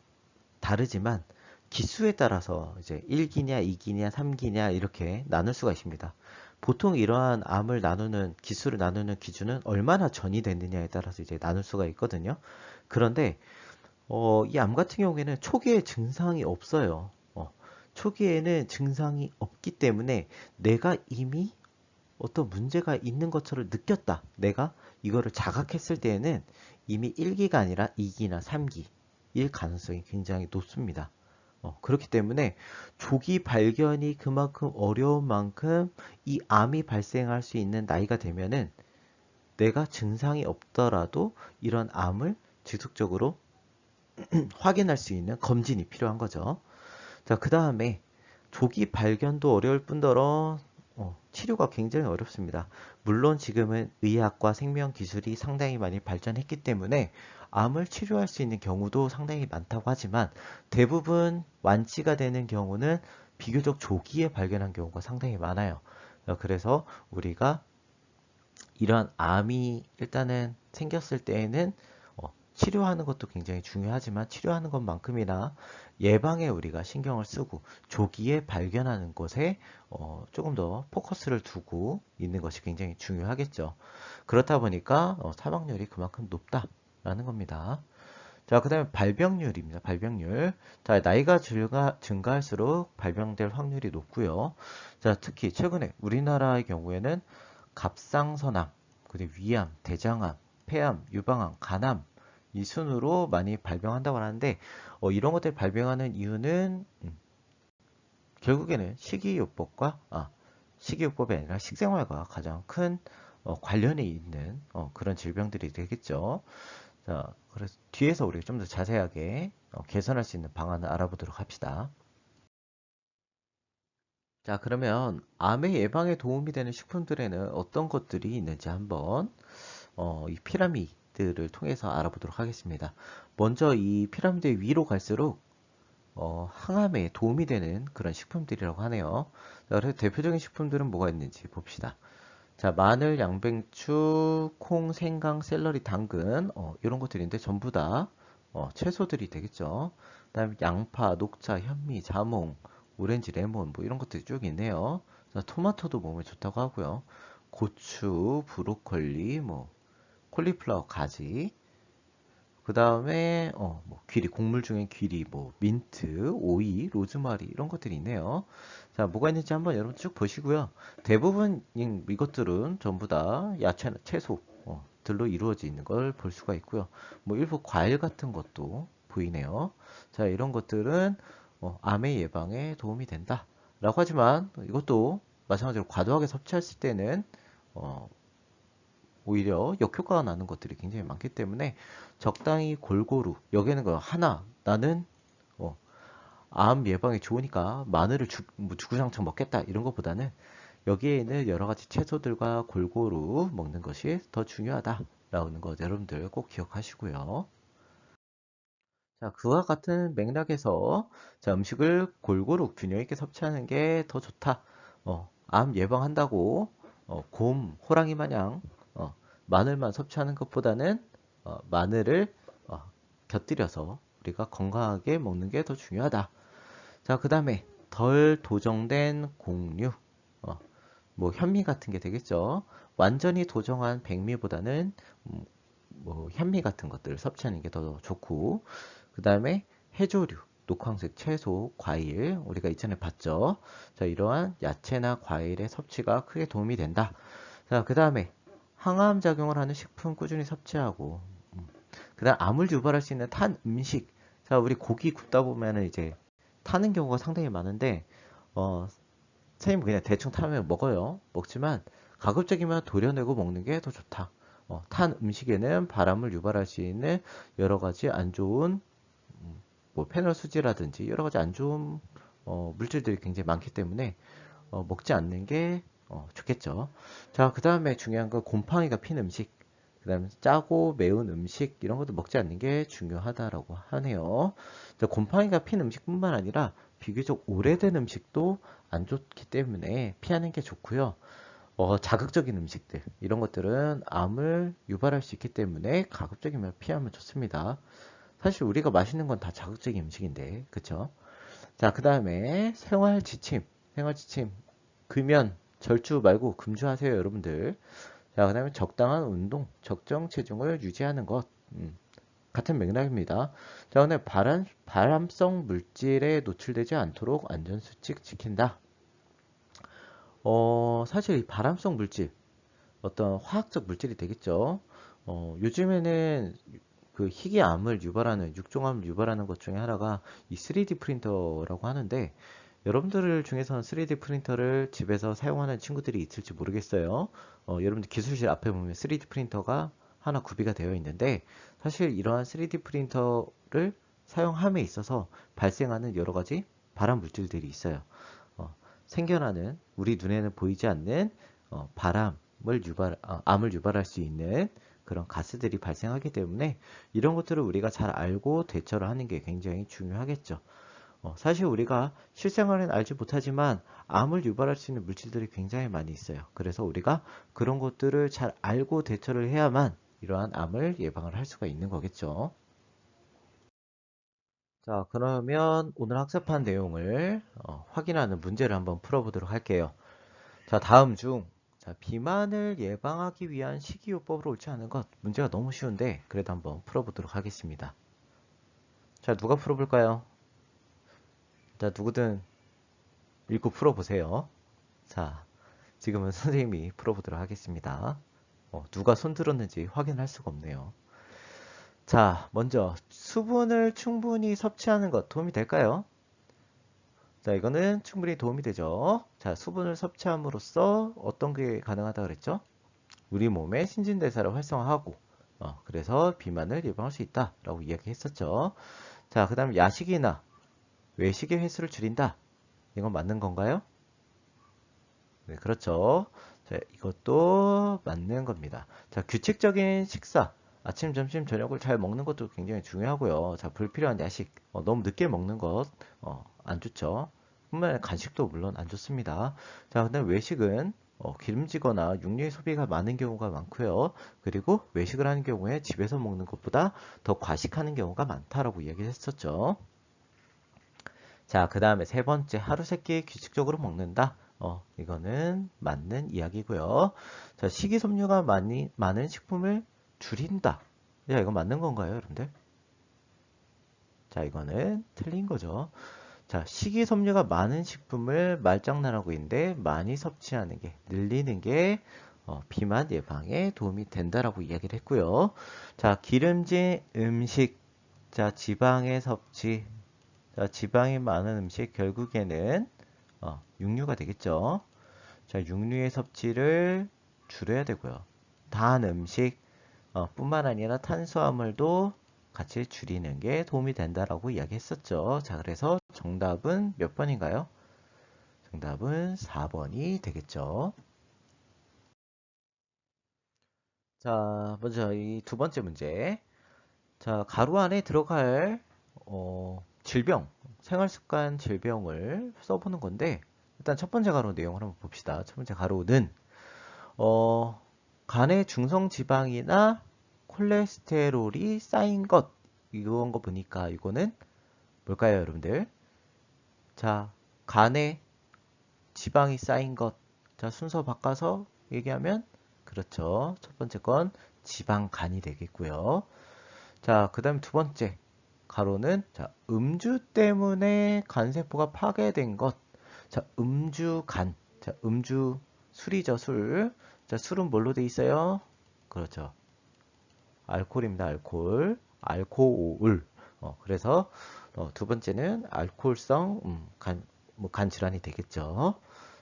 다르지만 기수에 따라서 이제 1기냐, 2기냐, 3기냐 이렇게 나눌 수가 있습니다. 보통 이러한 암을 나누는 기수를 나누는 기준은 얼마나 전이 됐느냐에 따라서 이제 나눌 수가 있거든요. 그런데 이 암 같은 경우에는 초기에 증상이 없어요. 초기에는 증상이 없기 때문에 내가 이미 어떤 문제가 있는 것처럼 느꼈다. 내가 이거를 자각했을 때에는 이미 1기가 아니라 2기나 3기일 가능성이 굉장히 높습니다. 그렇기 때문에 조기 발견이 그만큼 어려운 만큼 이 암이 발생할 수 있는 나이가 되면은 내가 증상이 없더라도 이런 암을 지속적으로 확인할 수 있는 검진이 필요한 거죠. 자, 그 다음에 조기 발견도 어려울 뿐더러 치료가 굉장히 어렵습니다. 물론 지금은 의학과 생명 기술이 상당히 많이 발전했기 때문에 암을 치료할 수 있는 경우도 상당히 많다고 하지만 대부분 완치가 되는 경우는 비교적 조기에 발견한 경우가 상당히 많아요. 그래서 우리가 이런 암이 일단은 생겼을 때에는 치료하는 것도 굉장히 중요하지만 치료하는 것만큼이나 예방에 우리가 신경을 쓰고 조기에 발견하는 것에 조금 더 포커스를 두고 있는 것이 굉장히 중요하겠죠. 그렇다 보니까 사망률이 그만큼 높다라는 겁니다. 자, 그 다음에 발병률입니다. 발병률. 자, 나이가 증가할수록 발병될 확률이 높고요. 자, 특히 최근에 우리나라의 경우에는 갑상선암, 그리고 위암, 대장암, 폐암, 유방암, 간암 이 순으로 많이 발병한다고 하는데 이런 것들 발병하는 이유는 결국에는 식이요법이 아니라 식생활과 가장 큰 관련이 있는 그런 질병들이 되겠죠. 자, 그래서 뒤에서 우리가 좀 더 자세하게 개선할 수 있는 방안을 알아보도록 합시다. 자, 그러면 암의 예방에 도움이 되는 식품들에는 어떤 것들이 있는지 한번 이 피라미드를 통해서 알아보도록 하겠습니다. 먼저 이 피라미드 위로 갈수록 항암에 도움이 되는 그런 식품들이라고 하네요. 자, 그래서 대표적인 식품들은 뭐가 있는지 봅시다. 자, 마늘, 양배추, 콩, 생강, 샐러리, 당근 이런 것들인데 전부 다 채소들이 되겠죠. 그 다음에 양파, 녹차, 현미, 자몽, 오렌지, 레몬 뭐 이런 것들이 쭉 있네요. 자, 토마토도 몸에 좋다고 하고요. 고추, 브로콜리, 뭐 콜리플라워, 가지. 그 다음에 뭐 귀리, 곡물 중에 귀리, 뭐 민트, 오이, 로즈마리 이런 것들이 있네요. 자, 뭐가 있는지 한번 여러분 쭉 보시고요. 대부분 이것들은 전부 다 야채나 채소들로 이루어져 있는 걸 볼 수가 있고요. 뭐 일부 과일 같은 것도 보이네요. 자, 이런 것들은 암의 예방에 도움이 된다 라고 하지만 이것도 마찬가지로 과도하게 섭취했을 때는 오히려 역효과가 나는 것들이 굉장히 많기 때문에 적당히 골고루 여기에는 거 하나 나는 암 예방에 좋으니까 마늘을 주구장창 먹겠다 이런 것보다는 여기에 있는 여러 가지 채소들과 골고루 먹는 것이 더 중요하다라는 것 여러분들 꼭 기억하시고요. 자, 그와 같은 맥락에서 자, 음식을 골고루 균형 있게 섭취하는 게 더 좋다. 암 예방한다고 곰, 호랑이 마냥 마늘만 섭취하는 것보다는 마늘을 곁들여서 우리가 건강하게 먹는 게 더 중요하다. 자, 그 다음에 덜 도정된 곡류, 뭐 현미 같은 게 되겠죠. 완전히 도정한 백미보다는 뭐 현미 같은 것들을 섭취하는 게 더 좋고, 그 다음에 해조류, 녹황색 채소, 과일 우리가 이전에 봤죠. 자, 이러한 야채나 과일의 섭취가 크게 도움이 된다. 자, 그 다음에 항암 작용을 하는 식품 꾸준히 섭취하고, 그 다음 암을 유발할 수 있는 탄 음식. 자, 우리 고기 굽다 보면은 이제 타는 경우가 상당히 많은데 선생님 그냥 대충 타면 먹어요. 먹지만 가급적이면 도려내고 먹는 게 더 좋다. 탄 음식에는 바람을 유발할 수 있는 여러 가지 안 좋은 뭐 페놀 수지라든지 여러 가지 안 좋은 물질들이 굉장히 많기 때문에 먹지 않는 게 좋겠죠. 자, 그 다음에 중요한 건 곰팡이가 핀 음식. 그 다음에 짜고 매운 음식 이런 것도 먹지 않는 게 중요하다라고 하네요. 곰팡이가 핀 음식뿐만 아니라 비교적 오래된 음식도 안 좋기 때문에 피하는 게 좋고요. 자극적인 음식들 이런 것들은 암을 유발할 수 있기 때문에 가급적이면 피하면 좋습니다. 사실 우리가 마시는 건 다 자극적인 음식인데, 그쵸? 자, 그 다음에 생활지침, 금연, 절주 말고 금주하세요, 여러분들. 자, 그 다음에 적당한 운동, 적정 체중을 유지하는 것. 같은 맥락입니다. 자, 오늘 발암성 물질에 노출되지 않도록 안전수칙 지킨다. 사실 이 발암성 물질, 어떤 화학적 물질이 되겠죠. 요즘에는 그 희귀암을 유발하는, 육종암을 유발하는 것 중에 하나가 이 3D 프린터라고 하는데, 여러분들 중에서는 3D 프린터를 집에서 사용하는 친구들이 있을지 모르겠어요. 여러분들 기술실 앞에 보면 3D 프린터가 하나 구비가 되어 있는데, 사실 이러한 3D 프린터를 사용함에 있어서 발생하는 여러 가지 발암 물질들이 있어요. 생겨나는 우리 눈에는 보이지 않는 암을 유발할 수 있는 그런 가스들이 발생하기 때문에 이런 것들을 우리가 잘 알고 대처를 하는 게 굉장히 중요하겠죠. 사실 우리가 실생활은 알지 못하지만 암을 유발할 수 있는 물질들이 굉장히 많이 있어요. 그래서 우리가 그런 것들을 잘 알고 대처를 해야만 이러한 암을 예방을 할 수가 있는 거겠죠. 자, 그러면 오늘 학습한 내용을 확인하는 문제를 한번 풀어보도록 할게요. 자, 다음 중 비만을 예방하기 위한 식이요법으로 옳지 않은 것. 문제가 너무 쉬운데 그래도 한번 풀어보도록 하겠습니다. 자, 누가 풀어볼까요? 자, 누구든 읽고 풀어보세요. 자, 지금은 선생님이 풀어보도록 하겠습니다. 누가 손 들었는지 확인할 수가 없네요. 자, 먼저 수분을 충분히 섭취하는 것 도움이 될까요? 자, 이거는 충분히 도움이 되죠. 자, 수분을 섭취함으로써 어떤 게 가능하다 그랬죠? 우리 몸의 신진대사를 활성화하고 그래서 비만을 예방할 수 있다라고 이야기했었죠. 자, 그 다음 야식이나 외식의 횟수를 줄인다. 이건 맞는 건가요? 네, 그렇죠. 자, 이것도 맞는 겁니다. 자, 규칙적인 식사. 아침, 점심, 저녁을 잘 먹는 것도 굉장히 중요하고요. 자, 불필요한 야식. 너무 늦게 먹는 것, 안 좋죠. 뿐만 아니라 간식도 물론 안 좋습니다. 자, 근데 외식은 기름지거나 육류의 소비가 많은 경우가 많고요. 그리고 외식을 하는 경우에 집에서 먹는 것보다 더 과식하는 경우가 많다라고 이야기를 했었죠. 자, 그 다음에 세 번째, 하루 세 끼 규칙적으로 먹는다. 이거는 맞는 이야기고요. 자, 식이섬유가 많은 식품을 줄인다. 야, 이거 맞는 건가요, 여러분들? 자, 이거는 틀린 거죠. 자, 식이섬유가 많은 식품을 말장난하고 있는데 많이 섭취하는 게, 늘리는 게 비만 예방에 도움이 된다라고 이야기를 했고요. 자, 기름진 음식, 자, 지방의 섭취, 자, 지방이 많은 음식 결국에는 육류가 되겠죠. 자, 육류의 섭취를 줄여야 되고요. 단 음식 뿐만 아니라 탄수화물도 같이 줄이는 게 도움이 된다라고 이야기했었죠. 자, 그래서 정답은 몇 번인가요? 정답은 4번이 되겠죠. 자, 먼저 이 두 번째 문제. 자, 가로 안에 들어갈 질병, 생활습관 질병을 써보는 건데 일단 첫 번째 가로 내용을 한번 봅시다. 첫 번째 가로는 간의 중성지방이나 콜레스테롤이 쌓인 것 이런 거 보니까 이거는 뭘까요, 여러분들? 자, 간에 지방이 쌓인 것. 자, 순서 바꿔서 얘기하면 그렇죠. 첫 번째 건 지방간이 되겠고요. 자, 그 다음 두 번째 가로는 자, 음주 때문에 간세포가 파괴된 것. 자, 음주간. 자, 음주 술이죠, 술. 자, 술은 뭘로 돼 있어요? 그렇죠. 알코올입니다, 알코올. 알코올. 그래서 두 번째는 알코올성 간 질환이 되겠죠.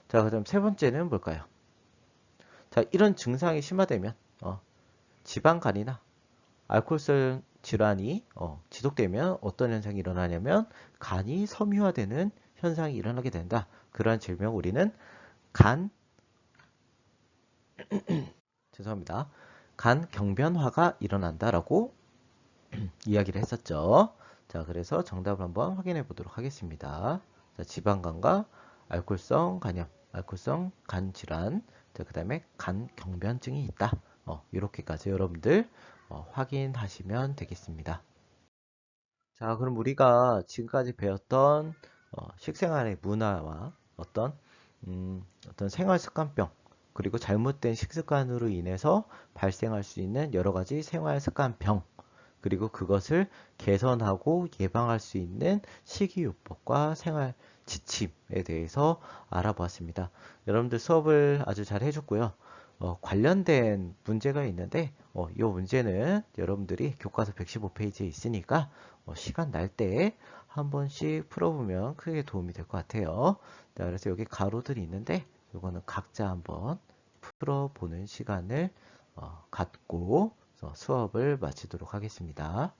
자, 그다음 세 번째는 뭘까요? 자, 이런 증상이 심화되면 지방간이나 알코올성 질환이 지속되면 어떤 현상이 일어나냐면 간이 섬유화되는 현상이 일어나게 된다. 그러한 질병 우리는 죄송합니다. 간 경변화가 일어난다라고 이야기를 했었죠. 자, 그래서 정답을 한번 확인해 보도록 하겠습니다. 자, 지방간과 알코올성 간염, 알코올성 간 질환, 자, 그 다음에 간 경변증이 있다. 이렇게까지 여러분들 확인하시면 되겠습니다. 자, 그럼 우리가 지금까지 배웠던 식생활의 문화와 어떤 생활 습관병, 그리고 잘못된 식습관으로 인해서 발생할 수 있는 여러 가지 생활 습관병, 그리고 그것을 개선하고 예방할 수 있는 식이요법과 생활 지침에 대해서 알아보았습니다. 여러분들 수업을 아주 잘 해줬고요. 관련된 문제가 있는데 이 문제는 여러분들이 교과서 115페이지에 있으니까 시간 날 때 한 번씩 풀어보면 크게 도움이 될 것 같아요. 자, 그래서 여기 가로들이 있는데 이거는 각자 한번 풀어보는 시간을 갖고 수업을 마치도록 하겠습니다.